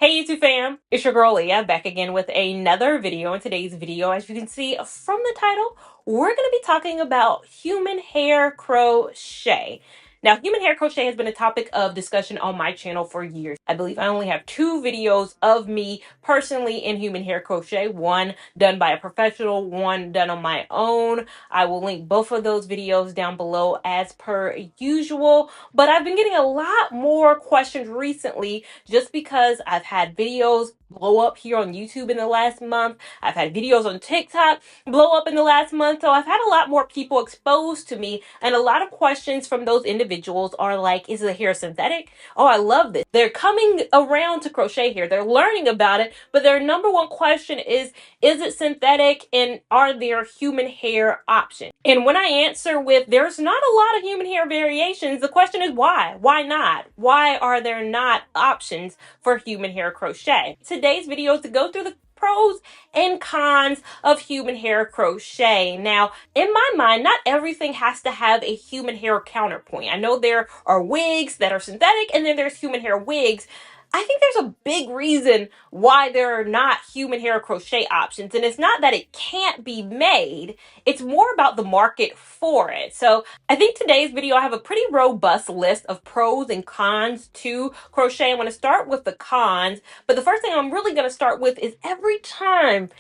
Hey YouTube fam, it's your girl Leah back again with another video. In today's video, as you can see from the title, we're going to be talking about human hair crochet. Now, human hair crochet has been a topic of discussion on my channel for years. I believe I only have 2 videos of me personally in human hair crochet, one done by a professional, one done on my own. I will link both of those videos down below as per usual, but I've been getting a lot more questions recently just because I've had videos blow up here on YouTube in the last month. I've had videos on TikTok blow up in the last month. So I've had a lot more people exposed to me, and a lot of questions from those individuals are like, is the hair synthetic? Oh, I love this. They're coming around to crochet hair. They're learning about it, but their number one question is it synthetic, and are there human hair options? And when I answer with there's not a lot of human hair variations, the question is why? Why not? Why are there not options for human hair crochet? Today's video is to go through the pros and cons of human hair crochet. Now, in my mind, not everything has to have a human hair counterpoint. I know there are wigs that are synthetic, and then there's human hair wigs. I think there's a big reason why there are not human hair crochet options, and it's not that it can't be made, it's more about the market for it. So I think today's video, I have a pretty robust list of pros and cons to crochet. I'm going to start with the cons, but the first thing I'm really going to start with is every time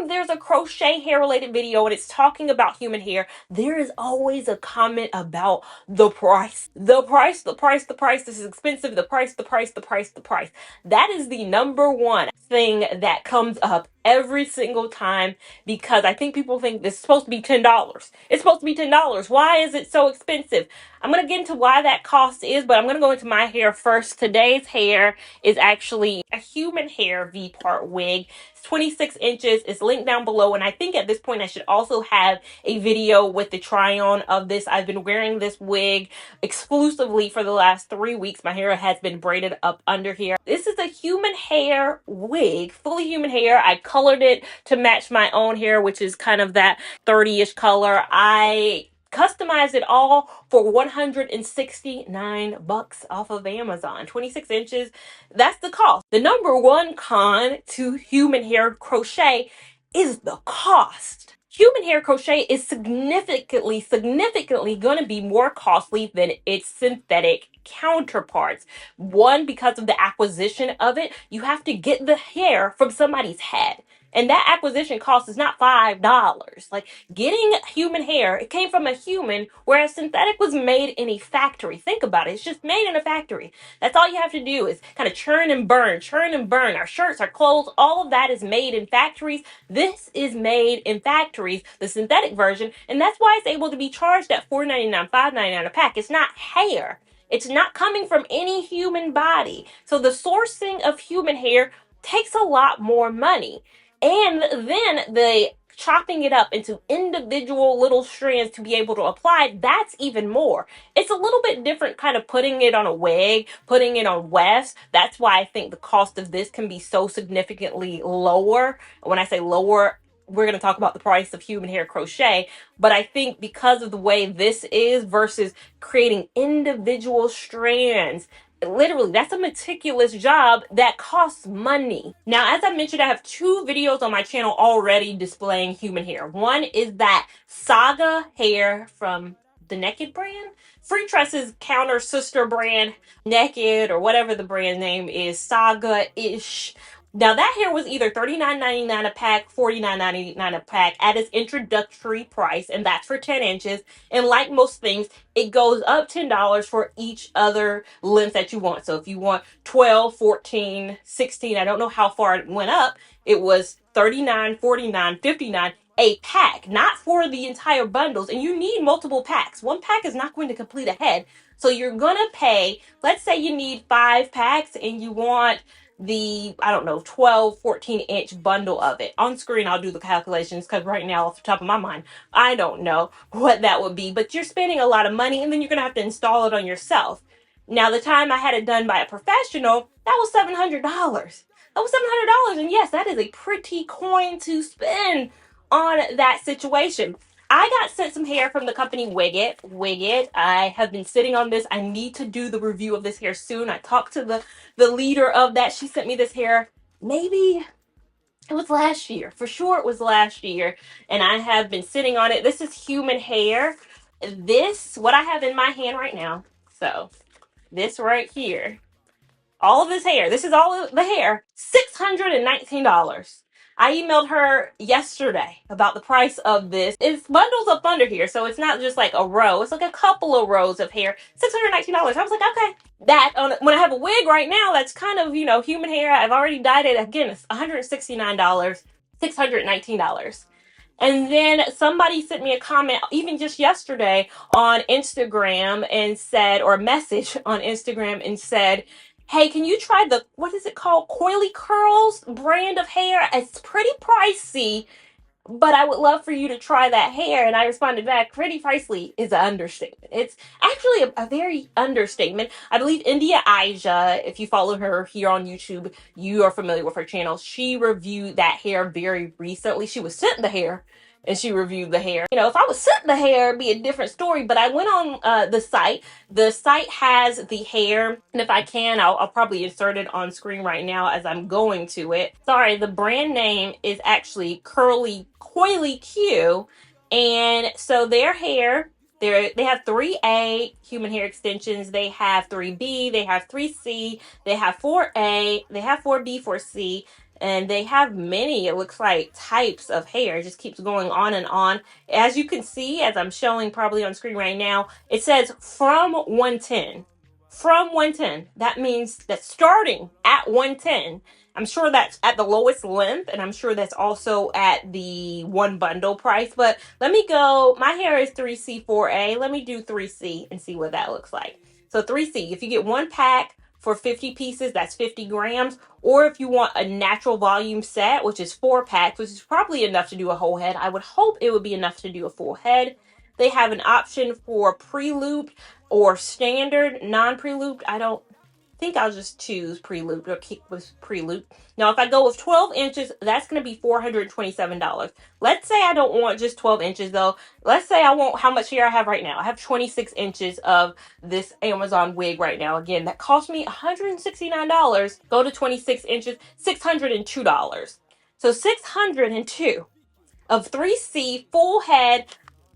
there's a crochet hair related video and it's talking about human hair, there is always a comment about the price. The price, the price, the price. This is expensive. The price, the price, the price, the price. That is the number one thing that comes up every single time, because I think people think this is supposed to be $10. It's supposed to be $10. Why is it so expensive? I'm going to get into why that cost is, but I'm going to go into my hair first. Today's hair is actually a human hair V-part wig. It's 26 inches. It's linked down below, and I think at this point I should also have a video with the try-on of this. I've been wearing this wig exclusively for the last 3 weeks. My hair has been braided up under here. This is a human hair wig, fully human hair. I colored it to match my own hair, which is kind of that 30-ish color. I customized it all for $169 off of Amazon. 26 inches, that's the cost. The number one con to human hair crochet is the cost. Human hair crochet is significantly going to be more costly than its synthetic counterparts. One, because of the acquisition of it, you have to get the hair from somebody's head. And that acquisition cost is not $5. Like, getting human hair, it came from a human, whereas synthetic was made in a factory. Think about it. It's just made in a factory. That's all you have to do is kind of churn and burn, churn and burn. Our shirts, our clothes, all of that is made in factories. This is made in factories, the synthetic version, and that's why it's able to be charged at $4.99, $5.99 a pack. It's not hair. It's not coming from any human body. So the sourcing of human hair takes a lot more money. And then the chopping it up into individual little strands to be able to apply, that's even more. It's a little bit different kind of putting it on a wig, putting it on wefts. That's why I think the cost of this can be so significantly lower. When I say lower, we're going to talk about the price of human hair crochet, but I think because of the way this is versus creating individual strands, literally, that's a meticulous job that costs money. Now, as I mentioned, I have 2 videos on my channel already displaying human hair. One is that Saga hair from the Naked brand. Freetress's counter sister brand, Naked, or whatever the brand name is, Saga-ish. Now, that hair was either $39.99 a pack, $49.99 a pack at its introductory price, and that's for 10 inches. And like most things, it goes up $10 for each other length that you want. So if you want 12, 14, 16, I don't know how far it went up, it was $39, $49, $59 a pack, not for the entire bundles. And you need multiple packs. One pack is not going to complete a head. So you're going to pay, let's say you need 5 packs and you want the, I don't know, 12, 14-inch bundle of it. On screen, I'll do the calculations because right now, off the top of my mind, I don't know what that would be. But you're spending a lot of money, and then you're going to have to install it on yourself. Now, the time I had it done by a professional, that was $700. That was $700, and yes, that is a pretty coin to spend on that situation. I got sent some hair from the company Wigget. Wigget. I have been sitting on this. I need to do the review of this hair soon. I talked to the leader of that. She sent me this hair. Maybe it was last year. For sure, it was last year. And I have been sitting on it. This is human hair. This, what I have in my hand right now. So, this right here, all of this hair. This is all of the hair. $619. I emailed her yesterday about the price of this. It's bundles up under here, so it's not just like a row. It's like a couple of rows of hair. $619. I was like, okay. That when I have a wig right now, that's kind of human hair. I've already dyed it. Again, it's $169. $619. And then somebody sent me a comment, even just yesterday, on Instagram and said, or a message on Instagram and said, hey, can you try the, what is it called? Coily Curls brand of hair. It's pretty pricey, but I would love for you to try that hair. And I responded back, pretty pricey is an understatement. It's actually a very understatement. I believe India Aja, if you follow her here on YouTube, you are familiar with her channel. She reviewed that hair very recently. She was sent the hair and she reviewed the hair. If I was sent the hair, it'd be a different story, but I went on the site. The site has the hair, and if I can, I'll probably insert it on screen right now as I'm going to it. Sorry, the brand name is actually Coily Q, and so their hair, they have 3A human hair extensions, they have 3B, they have 3C, they have 4A, they have 4B, 4C, and they have many, it looks like, types of hair. It just keeps going on and on. As you can see, as I'm showing probably on screen right now, it says from 110. From 110. That means that starting at 110, I'm sure that's at the lowest length, and I'm sure that's also at the one bundle price. But let me go. My hair is 3C, 4A. Let me do 3C and see what that looks like. So 3C, if you get one pack for 50 pieces, that's 50 grams. Or if you want a natural volume set, which is 4 packs, which is probably enough to do a whole head. I would hope it would be enough to do a full head. They have an option for pre-looped or standard non-pre-looped. I don't think I'll just choose pre-looped or keep with pre-looped. Now, if I go with 12 inches, that's going to be $427. Let's say I don't want just 12 inches, though. Let's say I want how much hair I have right now. I have 26 inches of this Amazon wig right now. Again, that cost me $169. Go to 26 inches, $602. So $602 of 3C full head.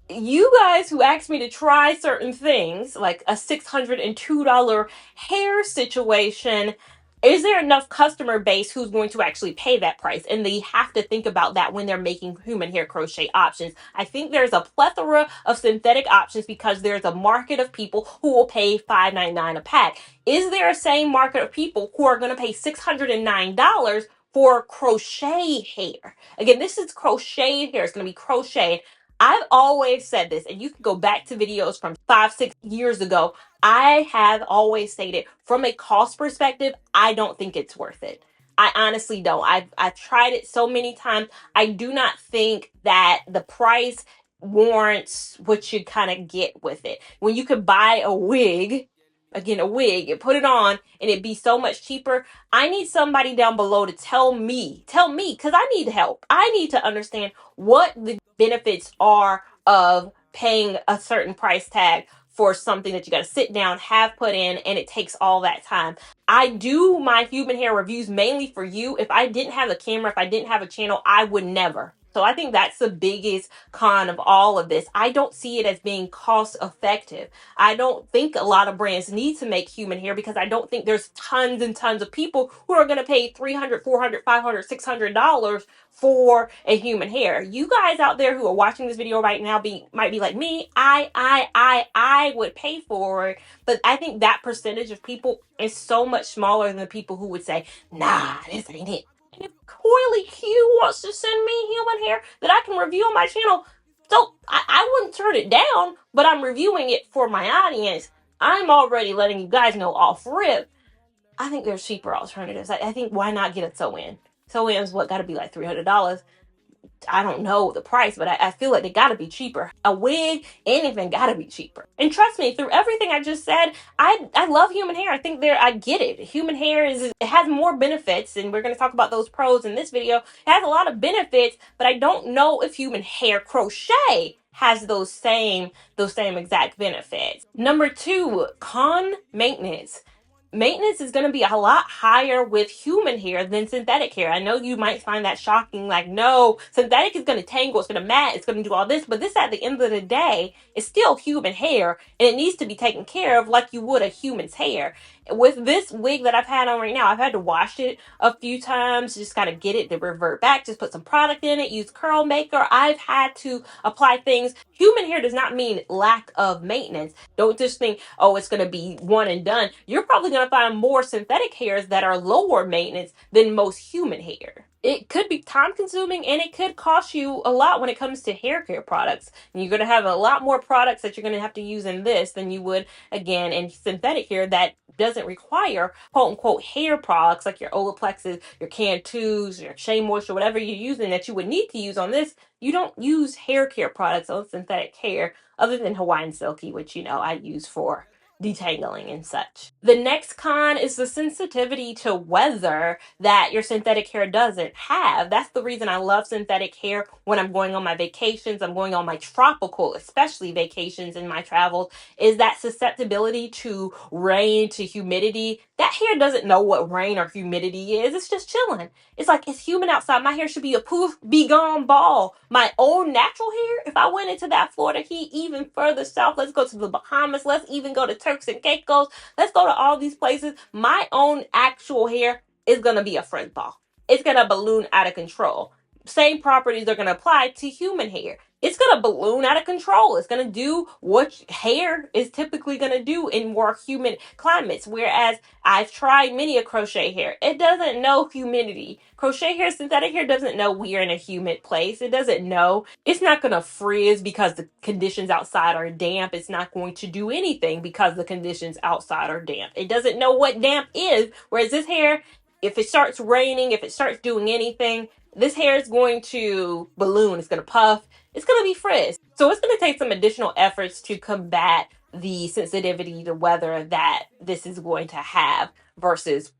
You guys who asked me to try certain things, like a $602 hair situation, is there enough customer base who's going to actually pay that price? And they have to think about that when they're making human hair crochet options. I think there's a plethora of synthetic options because there's a market of people who will pay $5.99 a pack. Is there a same market of people who are going to pay $609 for crochet hair? Again, this is crochet hair. It's going to be crocheted. I've always said this, and you can go back to videos from 5-6 years ago. I have always stated, from a cost perspective, I don't think it's worth it. I honestly don't. I've tried it so many times. I do not think that the price warrants what you kind of get with it. When you could buy a wig, again, a wig, and put it on, and it'd be so much cheaper. I need somebody down below to tell me, because I need help. I need to understand what the benefits are of paying a certain price tag for something that you got to sit down, have put in, and it takes all that time. I do my human hair reviews mainly for you. If I didn't have a camera, if I didn't have a channel, I would never. So I think that's the biggest con of all of this. I don't see it as being cost effective. I don't think a lot of brands need to make human hair because I don't think there's tons and tons of people who are going to pay $300, $400, $500, $600 for a human hair. You guys out there who are watching this video right now might be like me. I would pay for it, but I think that percentage of people is so much smaller than the people who would say, nah, this ain't it. And if Coily Q wants to send me human hair that I can review on my channel, so I wouldn't turn it down, but I'm reviewing it for my audience. I'm already letting you guys know off rip. I think there's cheaper alternatives. I think why not get a sew-in? Sew-in is what got to be like $300. I don't know the price, but I feel like they gotta be cheaper. A wig, anything gotta be cheaper. And trust me, through everything I just said, I love human hair. I get it. Human hair it has more benefits, and we're gonna talk about those pros in this video. It has a lot of benefits, but I don't know if human hair crochet has those same exact benefits. Number two, con maintenance. Maintenance is going to be a lot higher with human hair than synthetic hair. I know you might find that shocking, like, no, synthetic is going to tangle, it's going to mat, it's going to do all this, but this at the end of the day is still human hair, and it needs to be taken care of like you would a human's hair. With this wig that I've had on right now, I've had to wash it a few times, just kind of get it to revert back, just put some product in it, use curl maker. I've had to apply things. Human hair does not mean lack of maintenance. Don't just think, oh, it's going to be one and done. You're probably going to find more synthetic hairs that are lower maintenance than most human hair. It could be time consuming, and it could cost you a lot when it comes to hair care products. And you're going to have a lot more products that you're going to have to use in this than you would, again, in synthetic hair that doesn't require quote unquote hair products like your Olaplexes, your Cantus, your Shea Moisture, whatever you're using that you would need to use on this. You don't use hair care products on synthetic hair other than Hawaiian Silky, which I use for detangling and such. The next con is the sensitivity to weather that your synthetic hair doesn't have. That's the reason I love synthetic hair when I'm going on my vacations. I'm going on my tropical, especially vacations in my travels, is that susceptibility to rain, to humidity. That hair doesn't know what rain or humidity is. It's just chilling. It's like, it's humid outside. My hair should be a poof, be gone ball. My own natural hair, if I went into that Florida heat even further south, let's go to the Bahamas, let's even go to Turks and Caicos, let's go to all these places, my own actual hair is going to be a frizz ball. It's going to balloon out of control. Same properties are going to apply to human hair. It's going to balloon out of control. It's going to do what hair is typically going to do in more humid climates. Whereas I've tried many a crochet hair. It doesn't know humidity. Crochet hair, synthetic hair doesn't know we're in a humid place. It doesn't know. It's not going to frizz because the conditions outside are damp. It's not going to do anything because the conditions outside are damp. It doesn't know what damp is. Whereas this hair, if it starts raining, if it starts doing anything, this hair is going to balloon. It's going to puff. It's going to be frizz. So it's going to take some additional efforts to combat the sensitivity to weather that this is going to have versus,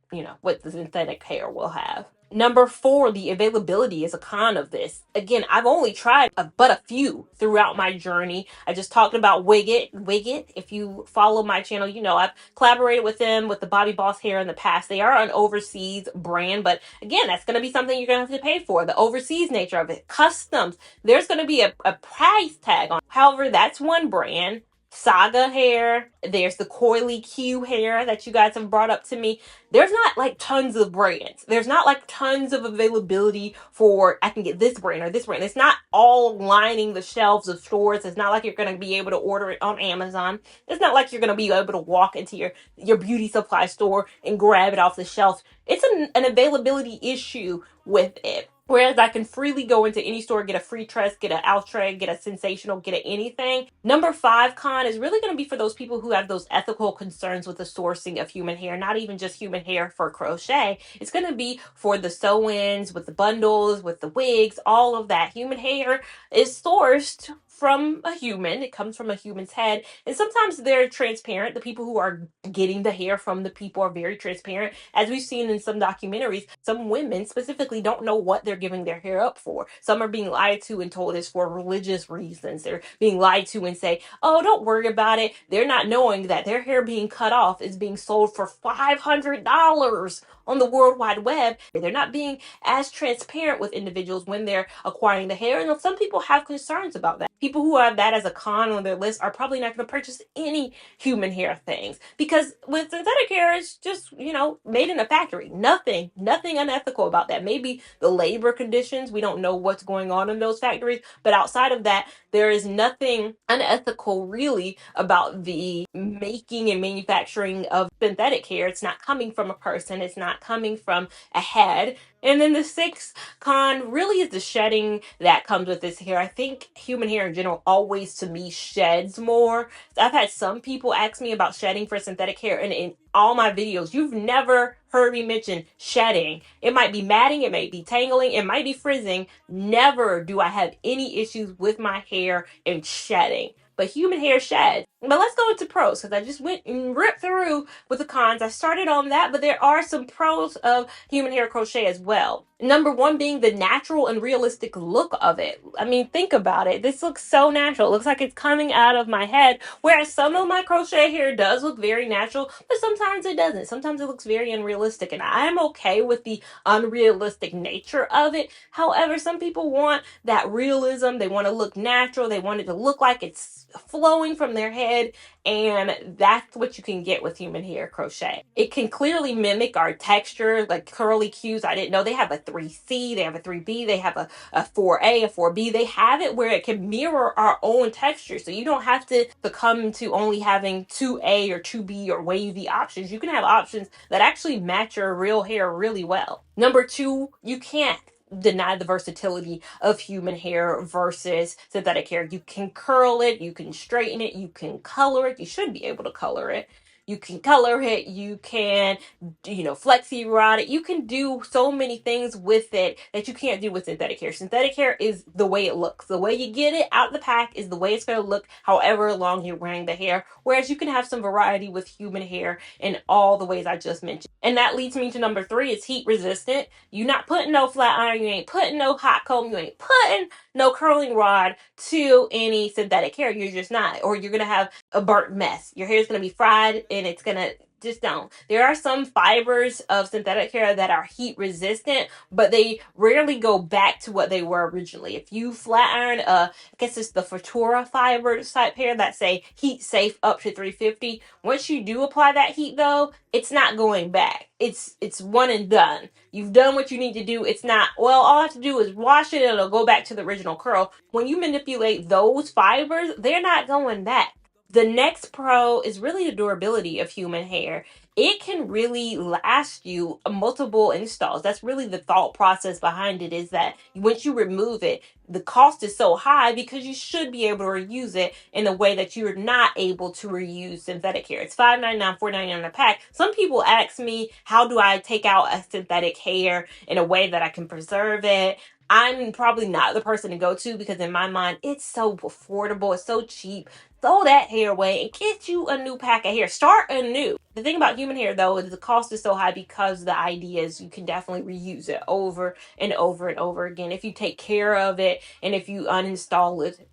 what the synthetic hair will have. Number four, the availability is a con of this. Again, I've only tried but a few throughout my journey. I just talked about Wigget. Wigget, if you follow my channel, I've collaborated with them with the Bobbi Boss hair in the past. They are an overseas brand, but again, that's going to be something you're going to have to pay for. The overseas nature of it. Customs, there's going to be a price tag on. However, that's one brand. Saga hair, there's the Coily Q hair that you guys have brought up to me. There's not like tons of brands. There's not like tons of availability for I can get this brand or this brand. It's not all lining the shelves of stores. It's not like you're going to be able to order it on Amazon. It's not like you're going to be able to walk into your beauty supply store and grab it off the shelf. It's an availability issue with it. Whereas I can freely go into any store, get a free tress, get an Outre, get a Sensational, get a anything. Number five con is really going to be for those people who have those ethical concerns with the sourcing of human hair, not even just human hair for crochet. It's going to be for the sew-ins, with the bundles, with the wigs, all of that. Human hair is sourced from a human. It comes from a human's head. And sometimes they're transparent. The people who are getting the hair from the people are very transparent. As we've seen in some documentaries, some women specifically don't know what they're giving their hair up for. Some are being lied to and told it's for religious reasons. They're being lied to and say, oh, don't worry about it. They're not knowing that their hair being cut off is being sold for $500 on the World Wide Web. They're not being as transparent with individuals when they're acquiring the hair. And some people have concerns about that. People who have that as a con on their list are probably not going to purchase any human hair things, because with synthetic hair, it's just, made in a factory. Nothing unethical about that. Maybe the labor conditions, we don't know what's going on in those factories, but outside of that, there is nothing unethical really about the making and manufacturing of synthetic hair. It's not coming from a person. It's not coming from a head. And then the sixth con really is the shedding that comes with this hair. I think human hair in general always, to me, sheds more. I've had some people ask me about shedding for synthetic hair, and in all my videos, you've never heard me mention shedding. It might be matting, it might be tangling, it might be frizzing. Never do I have any issues with my hair and shedding. But human hair sheds. But let's go into pros, because I just went and ripped through with the cons. I started on that, but there are some pros of human hair crochet as well. Number one being the natural and realistic look of it. I mean, think about it. This looks so natural. It looks like it's coming out of my head. Whereas some of my crochet hair does look very natural, but sometimes it doesn't. Sometimes it looks very unrealistic, and I'm okay with the unrealistic nature of it. However, some people want that realism. They want to look natural. They want it to look like it's flowing from their head, and that's what you can get with human hair crochet. It can clearly mimic our texture, like curly cues. I didn't know they have a 3C, they have a 3B, they have a 4A, a 4B. They have it where it can mirror our own texture. So you don't have to succumb to only having 2A or 2B or wavy options. You can have options that actually match your real hair really well. Number two, you can't deny the versatility of human hair versus synthetic hair. You can curl it, you can straighten it, you can color it. You should be able to color it. You can color it, you can, flexi rod it. You can do so many things with it that you can't do with synthetic hair. Synthetic hair is the way it looks. The way you get it out the pack is the way it's going to look however long you're wearing the hair. Whereas you can have some variety with human hair in all the ways I just mentioned. And that leads me to number three, it's heat resistant. You're not putting no flat iron, you ain't putting no hot comb, you ain't putting no curling rod to any synthetic hair. You're just not. Or you're going to have a burnt mess. Your hair is going to be fried and it's going to just don't. There are some fibers of synthetic hair that are heat resistant, but they rarely go back to what they were originally. If you flat iron, I guess it's the Futura fiber type hair that say heat safe up to 350. Once you do apply that heat though, it's not going back. It's one and done. You've done what you need to do. It's not, well, all I have to do is wash it and it'll go back to the original curl. When you manipulate those fibers, they're not going back. The next pro is really the durability of human hair. It can really last you multiple installs. That's really the thought process behind it, is that once you remove it, the cost is so high because you should be able to reuse it in a way that you're not able to reuse synthetic hair. It's $5.99, $4.99 a pack. Some people ask me, how do I take out a synthetic hair in a way that I can preserve it? I'm probably not the person to go to because in my mind, it's so affordable, it's so cheap. Throw that hair away and get you a new pack of hair. Start anew. The thing about human hair, though, is the cost is so high because the idea is you can definitely reuse it over and over and over again if you take care of it and if you uninstall it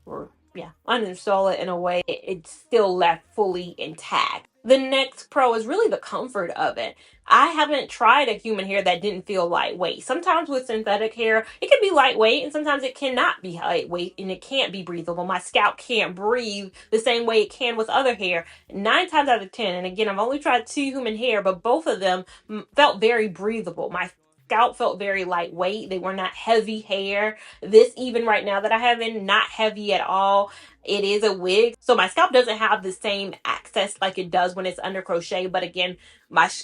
uninstall it in a way it's still left fully intact. The next pro is really the comfort of it. I haven't tried a human hair that didn't feel lightweight. Sometimes with synthetic hair, it can be lightweight and sometimes it cannot be lightweight and it can't be breathable. My scalp can't breathe the same way it can with other hair. 9 times out of 10, and again, I've only tried 2 human hair, but both of them felt very breathable. My scalp felt very lightweight. They were not heavy hair. This, even right now that I have in, not heavy at all. It is a wig, so my scalp doesn't have the same access like it does when it's under crochet. But again,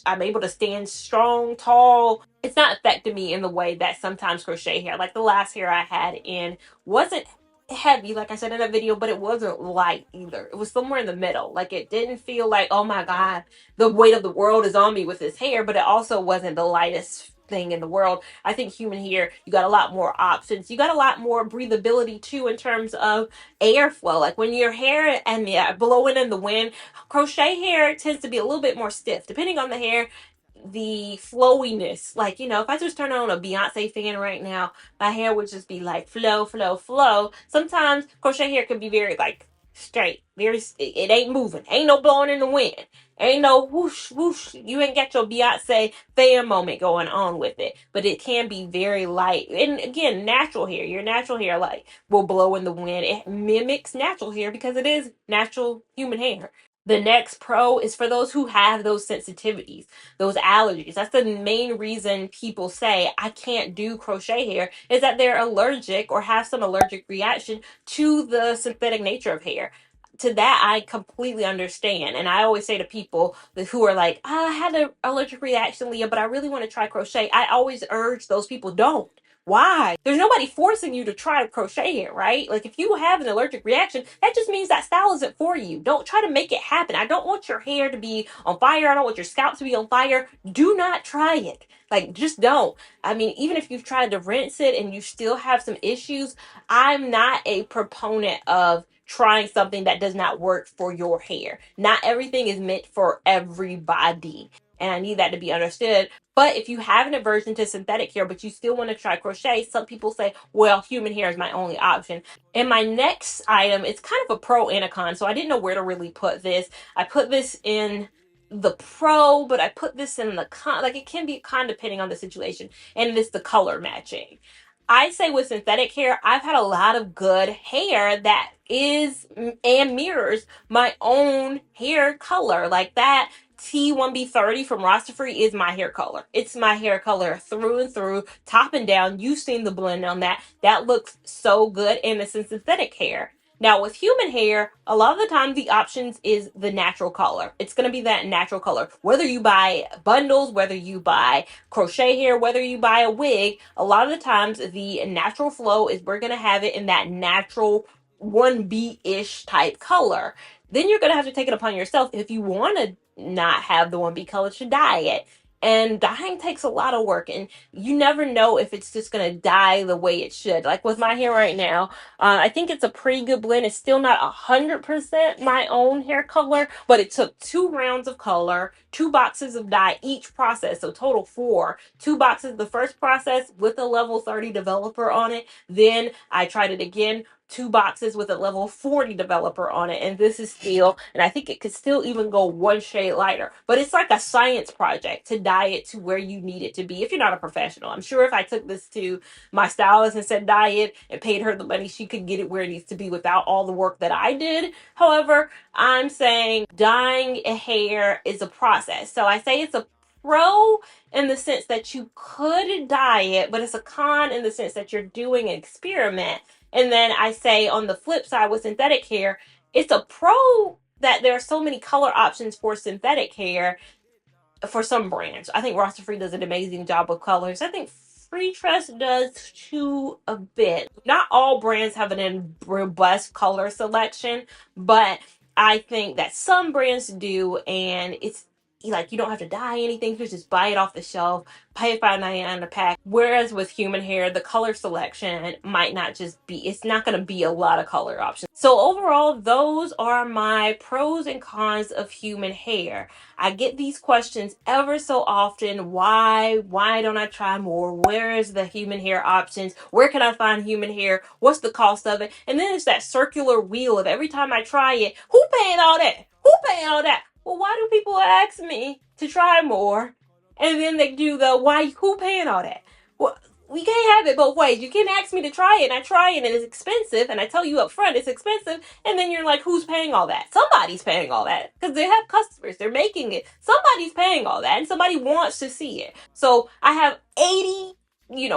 I'm able to stand strong, tall. It's not affecting me in the way that sometimes crochet hair, like the last hair I had in, wasn't heavy, like I said in a video, but it wasn't light either. It was somewhere in the middle. Like, it didn't feel like, oh my God, the weight of the world is on me with this hair, but it also wasn't the lightest thing in the world. I think human hair, you got a lot more options. You got a lot more breathability too in terms of airflow. Like when your hair and blowing in the wind, crochet hair tends to be a little bit more stiff. Depending on the hair, the flowiness, like, if I just turn on a Beyonce fan right now, my hair would just be like flow, flow, flow. Sometimes crochet hair can be very like straight, very, it ain't moving, ain't no blowing in the wind, ain't no whoosh whoosh. You ain't got your Beyonce fan moment going on with it, but it can be very light. And again, natural hair, your natural hair like will blow in the wind. It mimics natural hair because it is natural human hair. The next pro is for those who have those sensitivities, those allergies. That's the main reason people say I can't do crochet hair, is that they're allergic or have some allergic reaction to the synthetic nature of hair. To that, I completely understand. And I always say to people who are like, I had an allergic reaction, Leah, but I really want to try crochet. I always urge those people, don't. Why? There's nobody forcing you to try to crochet it, right? Like, if you have an allergic reaction, that just means that style isn't for you. Don't try to make it happen. I don't want your hair to be on fire. I don't want your scalp to be on fire. Do not try it. Like, just don't. I mean, even if you've tried to rinse it and you still have some issues, I'm not a proponent of trying something that does not work for your hair. Not everything is meant for everybody. And I need that to be understood. But if you have an aversion to synthetic hair, but you still want to try crochet, some people say, well, human hair is my only option. And my next item, it's kind of a pro and a con, so I didn't know where to really put this. I put this in the pro, but I put this in the con. Like, it can be con depending on the situation, and it's the color matching. I say with synthetic hair, I've had a lot of good hair that is and mirrors my own hair color. Like that T1B30 from Free is my hair color. It's my hair color through and through, top and down. You've seen the blend on that. That looks so good, and it's in synthetic hair. Now, with human hair, a lot of the time the options is the natural color. It's going to be that natural color. Whether you buy bundles, whether you buy crochet hair, whether you buy a wig, a lot of the times the natural flow is we're going to have it in that natural 1B-ish type color. Then you're going to have to take it upon yourself if you want to not have the 1B color to dye it. And dyeing takes a lot of work, and you never know if it's just going to dye the way it should. Like with my hair right now, I think it's a pretty good blend. It's still not 100% my own hair color, but it took 2 rounds of color, 2 boxes of dye each process, so total 4. 2 boxes the first process with a level 30 developer on it. Then I tried it again, 2 boxes with a level 40 developer on it, and this is still, and I think it could still even go 1 shade lighter, but it's like a science project to dye it to where you need it to be if you're not a professional. I'm sure if I took this to my stylist and said dye it and paid her the money, she could get it where it needs to be without all the work that I did. However, I'm saying dyeing a hair is a process, so I say it's a pro in the sense that you could dye it, but it's a con in the sense that you're doing an experiment. And then I say on the flip side with synthetic hair, it's a pro that there are so many color options for synthetic hair for some brands. I think Free does an amazing job with colors. I think Freetress does too a bit. Not all brands have an robust color selection, but I think that some brands do, and it's like you don't have to dye anything. You just buy it off the shelf, pay $5.99 a pack. Whereas with human hair, the color selection might not just be, it's not going to be a lot of color options. So overall, those are my pros and cons of human hair. I get these questions ever so often. Why don't I try more? Where is the human hair options? Where can I find human hair? What's the cost of it? And then it's that circular wheel of every time I try it, who paying all that? Who paying all that? Well, why do people ask me to try more? And then they do the, why, who paying all that? Well, we can't have it both ways. You can ask me to try it, and I try it, and it's expensive, and I tell you up front it's expensive, and then you're like, who's paying all that? Somebody's paying all that, because they have customers. They're making it. Somebody's paying all that, and somebody wants to see it. So I have 80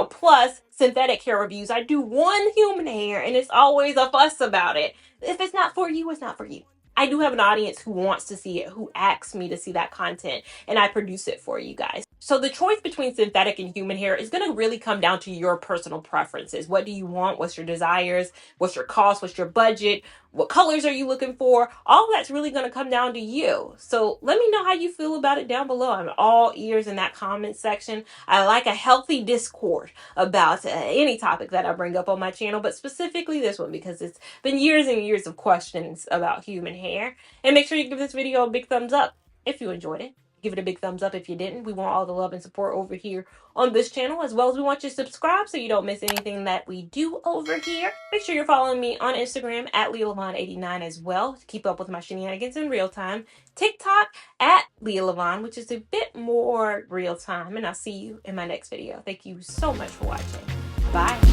plus synthetic hair reviews. I do 1 human hair, and it's always a fuss about it. If it's not for you, it's not for you. I do have an audience who wants to see it, who asks me to see that content, and I produce it for you guys. So the choice between synthetic and human hair is going to really come down to your personal preferences. What do you want? What's your desires? What's your cost? What's your budget? What colors are you looking for? All of that's really going to come down to you. So let me know how you feel about it down below. I'm all ears in that comment section. I like a healthy discord about any topic that I bring up on my channel, but specifically this one because it's been years and years of questions about human hair. And make sure you give this video a big thumbs up if you enjoyed it. Give it a big thumbs up if you didn't. We want all the love and support over here on this channel, as well as we want you to subscribe so you don't miss anything that we do over here. Make sure you're following me on Instagram at LeahLaVon89 as well to keep up with my shenanigans in real time. TikTok at LeahLaVon, which is a bit more real time. And I'll see you in my next video. Thank you so much for watching. Bye.